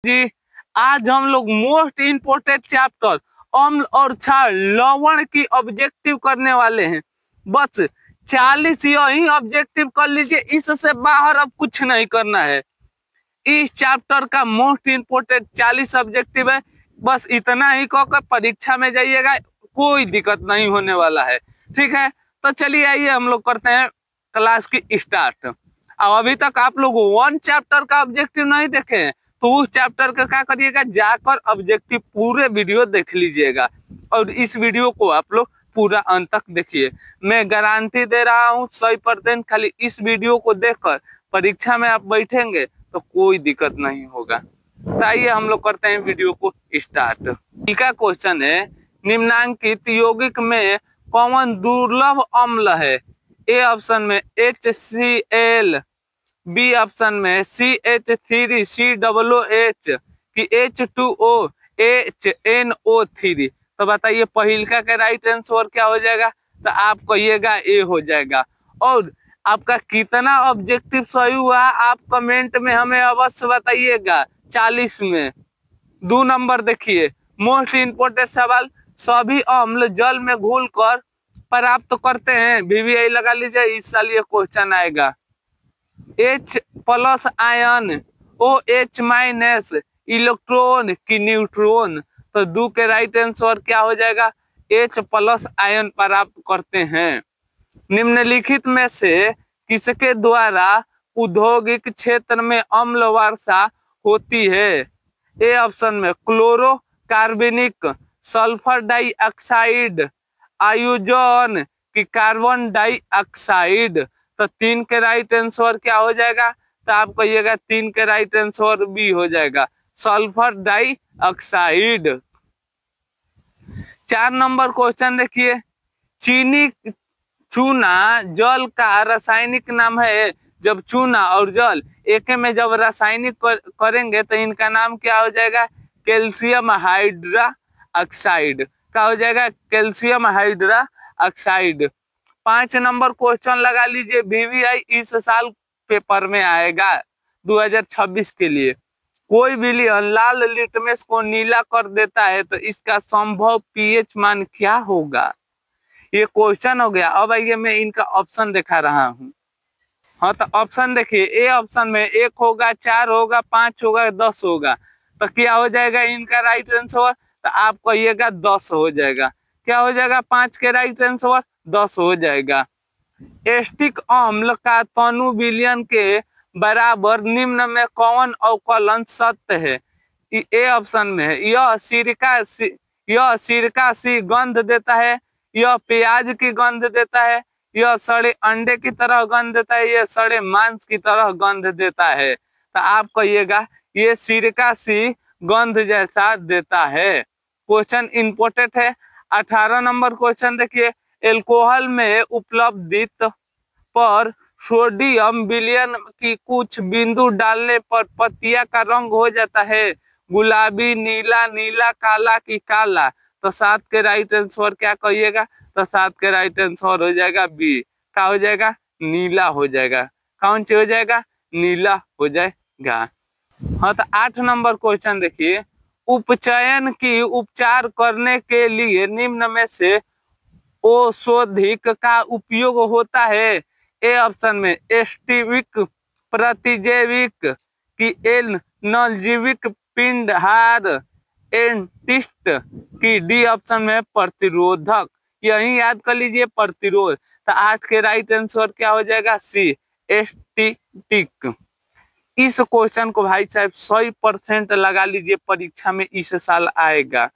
जी आज हम लोग मोस्ट इम्पोर्टेंट चैप्टर अम्ल और क्षार लवण की ऑब्जेक्टिव करने वाले हैं। बस 40 यही ऑब्जेक्टिव कर लीजिए, इससे बाहर अब कुछ नहीं करना है। इस चैप्टर का मोस्ट इम्पोर्टेंट 40 ऑब्जेक्टिव है। बस इतना ही कहकर परीक्षा में जाइएगा, कोई दिक्कत नहीं होने वाला है। ठीक है, तो चलिए आइए हम लोग करते हैं क्लास की स्टार्ट। अब अभी तक आप लोग 1 चैप्टर का ऑब्जेक्टिव नहीं देखे हैं तो उस चैप्टर का क्या करिएगा, जाकर ऑब्जेक्टिव पूरे वीडियो देख लीजिएगा और इस वीडियो को आप लोग पूरा अंत तक देखिए। मैं गारंटी दे रहा हूँ 100%। खाली इस वीडियो को देखकर परीक्षा में आप बैठेंगे तो कोई दिक्कत नहीं होगा। तो आइए हम लोग करते हैं वीडियो को स्टार्ट। का क्वेश्चन है, निम्नांकित यौगिक में कौन दुर्लभ अम्ल है? ए ऑप्शन में HCl, बी ऑप्शन में CH3 COOH की H2O HNO3। तो बताइए पहिलका का राइट आंसर क्या हो जाएगा? तो आप कहिएगा ए हो जाएगा। और आपका कितना ऑब्जेक्टिव सही हुआ आप कमेंट में हमें अवश्य बताइएगा। 40 में 2 नंबर देखिए, मोस्ट इम्पोर्टेंट सवाल। सभी अम्ल जल में घुलकर प्राप्त करते हैं। VVI लगा लीजिए, इस साल ये क्वेश्चन आएगा। H+ आयन OH- इलेक्ट्रॉन की न्यूट्रॉन। तो 2 के राइट आंसर क्या हो जाएगा? H+ आयन प्राप्त करते हैं। निम्नलिखित में से किसके द्वारा औद्योगिक क्षेत्र में अम्ल वर्षा होती है? ए ऑप्शन में क्लोरोकार्बनिक, सल्फर डाइऑक्साइड, आयोजन की कार्बन डाइऑक्साइड। तो 3 के राइट आंसर क्या हो जाएगा? तो आप कहिएगा 3 के राइट आंसर बी हो जाएगा, सल्फर डाइऑक्साइड। 4 नंबर क्वेश्चन देखिए, चीनी चूना जल का रासायनिक नाम है। जब चूना और जल एक में जब रासायनिक करेंगे तो इनका नाम क्या हो जाएगा? Calcium hydra oxide. क्या हो जाएगा? Calcium hydra oxide. 5 number question लगा लीजिए, VVI इस साल पेपर में आएगा 2026 के लिए। कोई भी लाल लिटमस को नीला कर देता है तो इसका संभव pH मान क्या होगा? ये क्वेश्चन हो गया। अब आइए मैं इनका ऑप्शन दिखा रहा हूँ। हाँ, तो ऑप्शन देखिए, ए ऑप्शन में 1 होगा, 4 होगा, 5 होगा, 10 होगा। तो क्या हो जाएगा इनका राइट आंसर? तो आप कहिएगा 10 हो जाएगा। क्या हो जाएगा? 5 के राइट आंसर 10 हो जाएगा। एस्टिक अम्ल का तनु विलयन के बराबर निम्न में कौन अवकलन सत्य है? ए ऑप्शन में है, यह सिरका सी गंध देता है, यह प्याज की गंध देता है, यह सड़े अंडे की तरह गंध देता है, यह सड़े मांस की तरह गंध देता है। तो आप कहिएगा ये सिरका सी गंध जैसा देता है। क्वेश्चन इंपोर्टेंट है। 18 नंबर क्वेश्चन देखिए, एल्कोहल में उपलब्धित पर सोडियम विलयन की कुछ बिंदु डालने पर पत्तियां का रंग हो जाता है गुलाबी, नीला, नीला काला की काला। तो 7 के राइट आंसर क्या कहिएगा? तो 7 के राइट आंसर हो जाएगा बी। क्या हो जाएगा? नीला हो जाएगा। कौन सी हो जाएगा? नीला हो जाएगा। हाँ, तो 8 नंबर क्वेश्चन देखिए, उपचयन की उपचार करने के लिए निम्न में से औषधिक का उपयोग होता है? ए ऑप्शन में एस्टिविक, प्रतिजैविक की नलजीविक पिंडहार, एंटिस्ट की डी ऑप्शन में प्रतिरोधक। यही याद कर लीजिए, प्रतिरोध। तो 8 के राइट आंसर क्या हो जाएगा? सी एस्टिटिक। इस क्वेश्चन को भाई साहब 100% लगा लीजिए, परीक्षा में इस साल आएगा।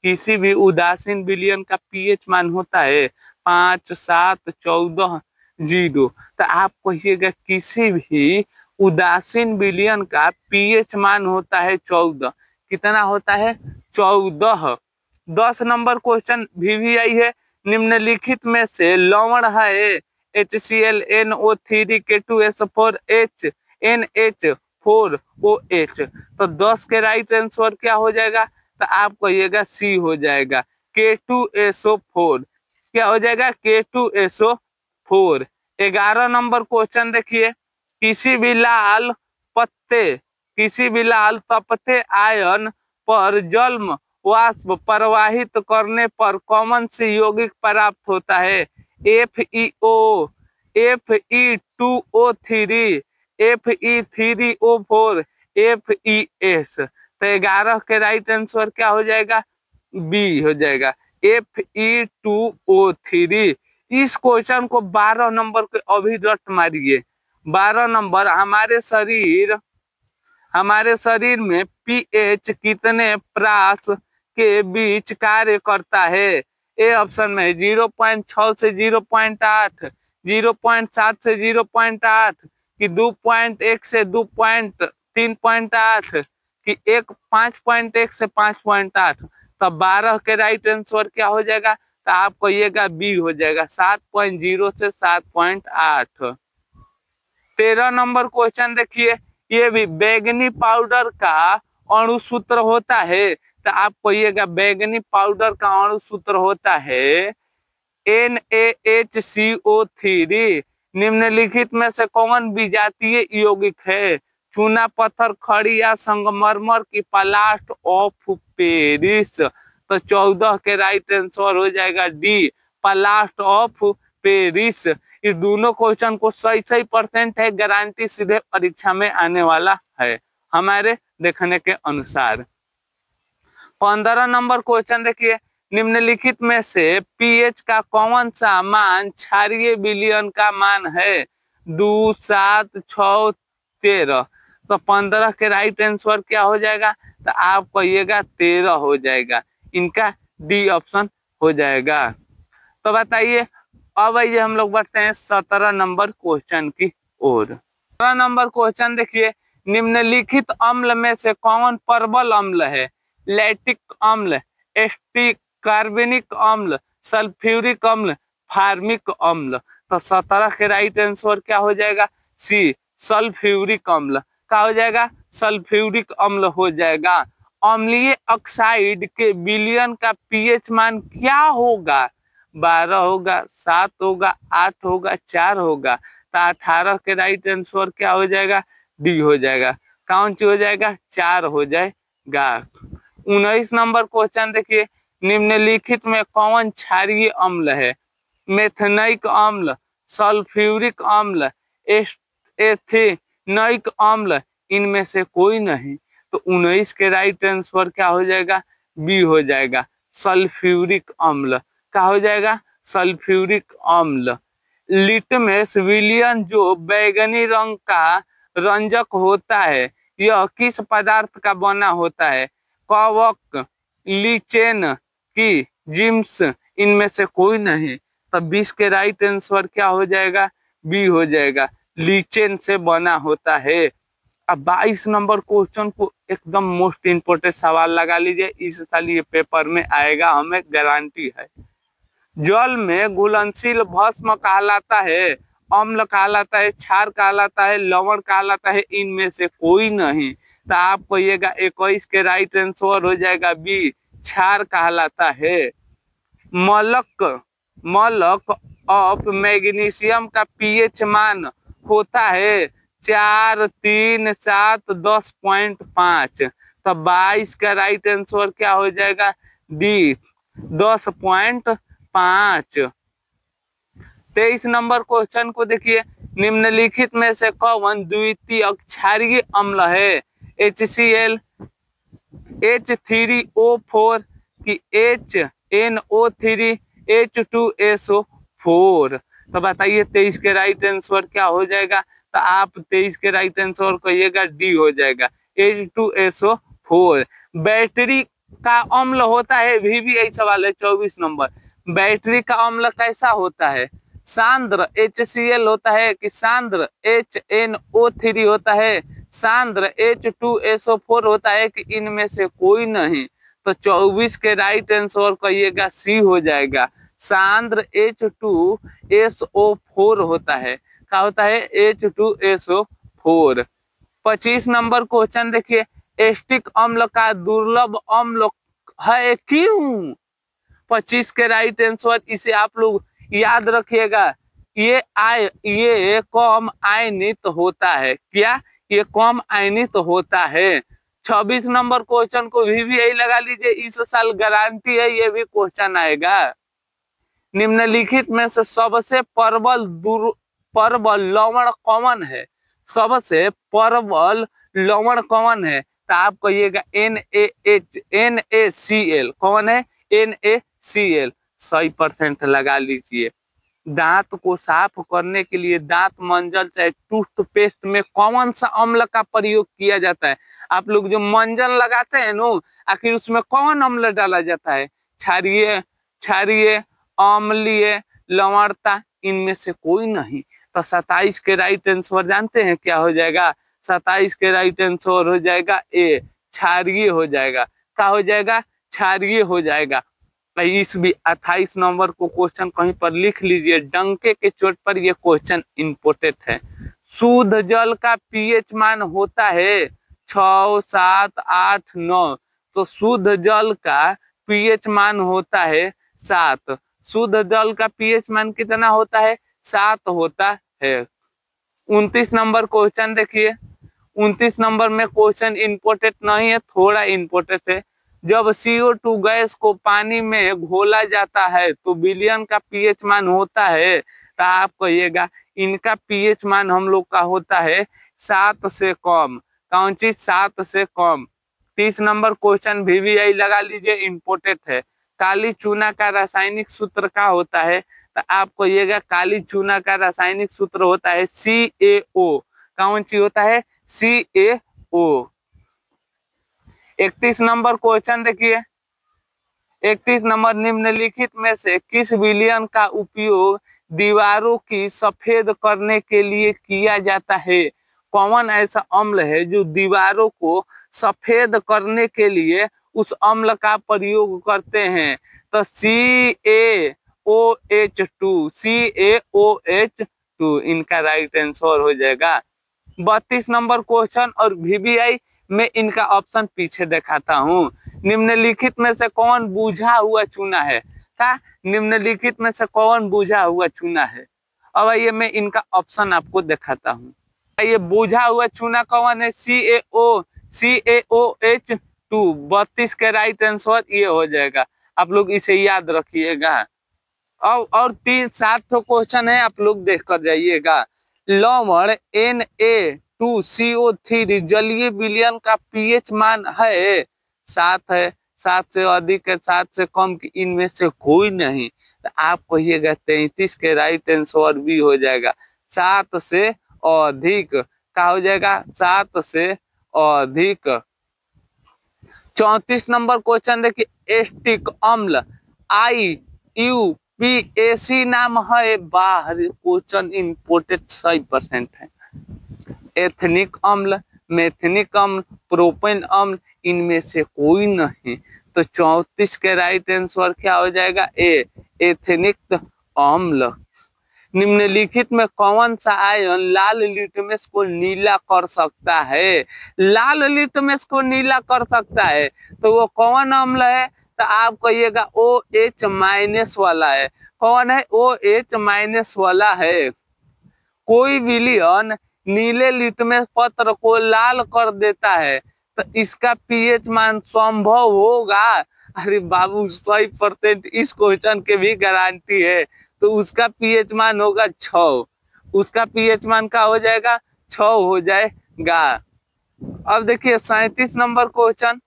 किसी भी उदासीन विलयन का pH मान होता है 5, 7, 14, 0। तो आप कहिएगा किसी भी उदासीन विलयन का pH मान होता है 14। कितना होता है? 14। 10 नंबर क्वेश्चन VVI है, निम्नलिखित में से लवण है HCl NO3 K2SO4H NH4OH। तो 10 के राइट आंसर क्या हो जाएगा? तो आप कहिएगा सी हो जाएगा, K2SO4। क्या हो जाएगा? K2SO4। 11 नंबर क्वेश्चन देखिए, किसी भी लाल पत्ते किसी भी लाल तपते आयन पर जल वाष्प प्रवाहित करने पर कौन सी यौगिक प्राप्त होता है? FeO, Fe2O3, Fe3O4, FeS। तो 11 के राइट आंसर क्या हो जाएगा? बी हो जाएगा, Fe2O3। इस क्वेश्चन को 12 नंबर के अभी रट मारिए। 12 नंबर, हमारे शरीर में पीएच कितने प्रास के बीच कार्य करता है? ए ऑप्शन में 0.6 से 0.8, 0.7 से 0.8, कि 2.1 से 3.8, कि 5.1 से 5.8। तो 12 के राइट आंसर क्या हो जाएगा? तो आप कहिएगा बी हो जाएगा, 7.0 से 7.8। 13 नंबर क्वेश्चन देखिए, ये भी बैंगनी पाउडर का अणु सूत्र होता है। तो आप कहिएगा बैंगनी पाउडर का अणु सूत्र होता है NaHCO3। निम्नलिखित में से कौन विजातीय यौगिक है? चूना पत्थर, खड़ी या संगमरमर की प्लास्ट ऑफ पेरिस। तो 14 के राइट आंसर हो जाएगा डी, प्लास्ट ऑफ पेरिस। इस दोनों क्वेश्चन को सही परसेंट है, गारंटी सीधे परीक्षा में आने वाला है हमारे देखने के अनुसार। 15 नंबर क्वेश्चन देखिए, निम्नलिखित में से पीएच का कौन सा मान क्षारीय विलयन का मान है? 2, 7, 6, 13। तो 15 के राइट आंसर क्या हो जाएगा? तो आप कहिएगा 13 हो जाएगा, इनका डी ऑप्शन हो जाएगा। तो बताइए, अब आइए हम लोग बढ़ते हैं 17 नंबर क्वेश्चन की ओर। 17 नंबर क्वेश्चन देखिए, निम्नलिखित अम्ल में से कौन प्रबल अम्ल है? लैक्टिक अम्ल, एस्टिक, कार्बनिक अम्ल, सल्फ्यूरिक अम्ल, फार्मिक अम्ल। तो 17 के राइट आंसर क्या हो जाएगा? सी, सल्फ्यूरिक अम्ल। क्या हो जाएगा? सल्फ्यूरिक अम्ल हो जाएगा। अम्लीय ऑक्साइड के विलयन का पीएच मान क्या होगा? 12 होगा, 7 होगा, 8 होगा, 4 होगा। तो 18 के राइट आंसर क्या हो जाएगा? डी हो जाएगा। कौन सी हो जाएगा? 4 हो जाएगा। 19 नंबर क्वेश्चन देखिए, निम्नलिखित में कौन क्षारीय अम्ल है? मेथेनिक अम्ल, सल्फ्यूरिक अम्ल, एथेनोइक अम्ल, इनमें से कोई नहीं। तो 19 के राइट आंसर क्या हो जाएगा? बी हो जाएगा, सल्फ्यूरिक अम्ल। क्या हो जाएगा? सल्फ्यूरिक अम्ल। लिटमस विलयन जो बैंगनी रंग का रंजक होता है, यह किस पदार्थ का बना होता है? कवक, लीचेन की जिम्स, इनमें से कोई नहीं। तो 20 के राइट आंसर क्या हो जाएगा? बी हो जाएगा, लीचेन से बना होता है। अब 22 नंबर क्वेश्चन को एकदम मोस्ट इंपोर्टेंट सवाल लगा लीजिए, इस साल ये पेपर में आएगा, हमें गारंटी है। जल में घुलनशील भस्म कहलाता है, अम्ल कहलाता है, क्षार कहलाता है, लवण कहलाता है, इनमें से कोई नहीं। तो आप कहिएगा 21 के राइट आंसर हो जाएगा बी, क्षार कहलाता है। मलक ऑफ मैग्नीशियम का पीएच मान होता है 4, 3, 7, 10.5। तो 22 का राइट आंसर क्या हो जाएगा? डी, 10.5। 23 नंबर क्वेश्चन को देखिए, निम्नलिखित में से कौन द्वितीय क्षारीय अम्ल है? HCl, H3O4, की HNO3, H2SO4। तो बताइए 23 के राइट आंसर क्या हो जाएगा? तो आप 23 के राइट आंसर कहिएगा डी हो जाएगा, H2SO4। बैटरी का अम्ल होता है, भी सवाल है 24 नंबर। बैटरी का अम्ल कैसा होता है? सांद्र HCl होता है, कि सांद्र HNO3 होता है, सांद्र H2SO4 होता है, कि इनमें से कोई नहीं। तो 24 के राइट आंसर कहिएगा सी हो जाएगा, सांद्र H2SO4 होता है। क्या होता है? H2SO4। 25 नंबर क्वेश्चन देखिए, एस्टिक अम्ल का दुर्लभ अम्ल है क्यों? 25 के राइट आंसर, इसे आप लोग याद रखिएगा, ये कम आयनित होता है। क्या? ये कम आयनित होता है। 26 नंबर क्वेश्चन को भी यही लगा लीजिए, इस साल गारंटी है ये भी क्वेश्चन आएगा। निम्नलिखित में से सबसे प्रबल लवण कौन है? सबसे प्रबल लवण कौन है? तो आप कहिएगा NaCl। कौन है? NaCl। 100% लगा लीजिए। दांत को साफ करने के लिए दांत मंजन चाहे टूथपेस्ट में कौन सा अम्ल का प्रयोग किया जाता है? आप लोग जो मंजन लगाते हैं नो, आखिर उसमें कौन अम्ल डाला जाता है? क्षारीय, क्षारीय, अम्लीय, लवणता, इनमें से कोई नहीं। तो 27 के राइट आंसर जानते हैं क्या हो जाएगा? 27 के राइट आंसर हो जाएगा ए, क्षारीय हो जाएगा। क्या हो जाएगा? क्षारीय हो जाएगा। इस भी 28 नंबर को क्वेश्चन कहीं पर लिख लीजिए, डंके के चोट पर यह क्वेश्चन इम्पोर्टेंट है। शुद्ध जल का पीएच मान होता है 6, 7, 8, 9। तो शुद्ध जल का पीएच मान होता है 7। शुद्ध जल का पीएच मान कितना होता है? 7 होता है। 29 नंबर क्वेश्चन देखिए। 29 नंबर में क्वेश्चन इम्पोर्टेंट नहीं है, थोड़ा इम्पोर्टेंट है। जब CO2 गैस को पानी में घोला जाता है तो विलयन का पीएच मान होता है। तो आप कहिएगा इनका पीएच मान हम लोग का होता है 7 से कम। कौन चीज? 7 से कम। 30 नंबर क्वेश्चन भी यही लगा लीजिए, इम्पोर्टेंट है। काली चूना का रासायनिक सूत्र क्या होता है? तो आप कहिएगा काली चूना का रासायनिक सूत्र होता है CaO। कौन चीज होता है? CaO। 31 नंबर क्वेश्चन देखिए। 31 नंबर, निम्नलिखित में से किस विलयन का उपयोग दीवारों की सफेद करने के लिए किया जाता है? कौन ऐसा अम्ल है जो दीवारों को सफेद करने के लिए उस अम्ल का प्रयोग करते हैं? तो CaOH2। CaOH2 इनका राइट आंसर हो जाएगा। 32 नंबर क्वेश्चन और VBI में इनका ऑप्शन पीछे दिखाता हूँ। निम्नलिखित में से कौन बुझा हुआ चूना है? क्या? निम्नलिखित में से कौन बुझा हुआ चूना है? अब ये मैं इनका ऑप्शन आपको दिखाता हूँ। ये बुझा हुआ चूना कौन है? CaOH2। 32 के राइट आंसर ये हो जाएगा। आप लोग इसे याद रखिएगा। और 3-7 क्वेश्चन है, आप लोग देख कर जाइएगा। लवण Na2CO3 जलीय विलयन का पीएच मान है 7 है। 7 से अधिक है, 7 से कम की इनमें से कोई नहीं। तो आप कहिएगा 33 के राइट आंसर भी हो जाएगा। 7 से अधिक क्या हो जाएगा? 7 से अधिक। 34 नंबर क्वेश्चन देखिए। एस्टिक अम्ल IUPAC नाम है। बाहर क्वेश्चन इम्पोर्टेंट 100% है। एथनिक अम्ल, मेथनिक अम्ल, प्रोपेन अम्ल, इनमें से कोई नहीं। तो 34 के राइट आंसर क्या हो जाएगा? ए, एथनिक अम्ल। निम्नलिखित में कौन सा आयन लाल लिटमस को नीला कर सकता है? लाल लिटमस को नीला कर सकता है तो वो कौन अम्ल है? तो आप कहिएगा OH- वाला है। कौन है? OH- वाला है। कोई विलयन नीले लिटमस पत्र को लाल कर देता है तो इसका पीएच मान संभव होगा? अरे बाबू 100% इस क्वेश्चन के भी गारंटी है। तो उसका पीएच मान होगा 6। उसका पीएच मान का हो जाएगा 6 हो जाएगा। अब देखिए 37 नंबर क्वेश्चन।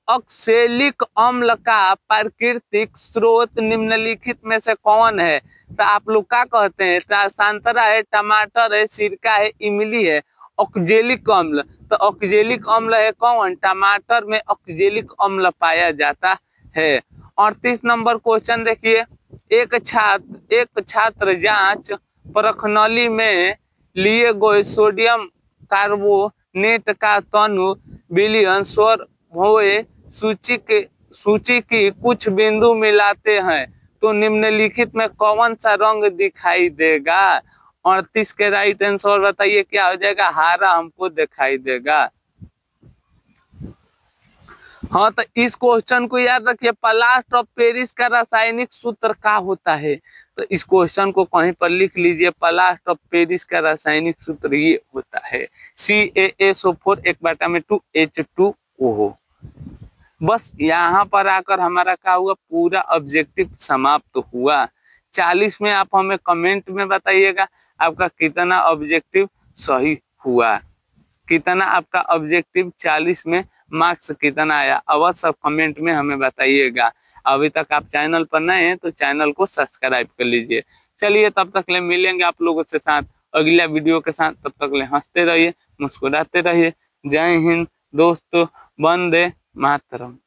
ऑक्सैलिक अम्ल का प्राकृतिक स्रोत निम्नलिखित में से कौन है? तो आप लोग क्या कहते हैं? संतरा है, टमाटर है, सिरका है, इमली है। ऑक्सैलिक अम्ल, तो ऑक्सैलिक अम्ल है कौन? टमाटर में ऑक्सैलिक अम्ल पाया जाता है। 38 नंबर क्वेश्चन देखिए। एक छात्र जांच परखनली में लिए गए सोडियम कार्बोनेट का तनु विलयन स्वर हुए सूची की कुछ बिंदु मिलाते हैं तो निम्नलिखित में कौन सा रंग दिखाई देगा? 38 के राइट आंसर बताइए क्या हो जाएगा? हरा हमको दिखाई देगा। हाँ, तो इस क्वेश्चन को याद रखिए, प्लास्टर ऑफ पेरिस का रासायनिक सूत्र क्या होता है? तो इस क्वेश्चन को कहीं पर लिख लीजिए, प्लास्टर ऑफ पेरिस का रासायनिक सूत्र ये होता है CaSO4 1/2H2O। बस यहाँ पर आकर हमारा क्या हुआ, पूरा ऑब्जेक्टिव समाप्त हुआ। 40 में आप हमें कमेंट में बताइएगा आपका कितना ऑब्जेक्टिव सही हुआ, कितना आपका ऑब्जेक्टिव 40 में मार्क्स कितना आया, अवश्य कमेंट में हमें बताइएगा। अभी तक आप चैनल पर नए हैं तो चैनल को सब्सक्राइब कर लीजिए। चलिए, तब तक ले मिलेंगे आप लोगों से साथ अगला वीडियो के साथ। तब तक ले हंसते रहिए, मुस्कुराते रहिए। जय हिंद दोस्तों, वंदे मातरम।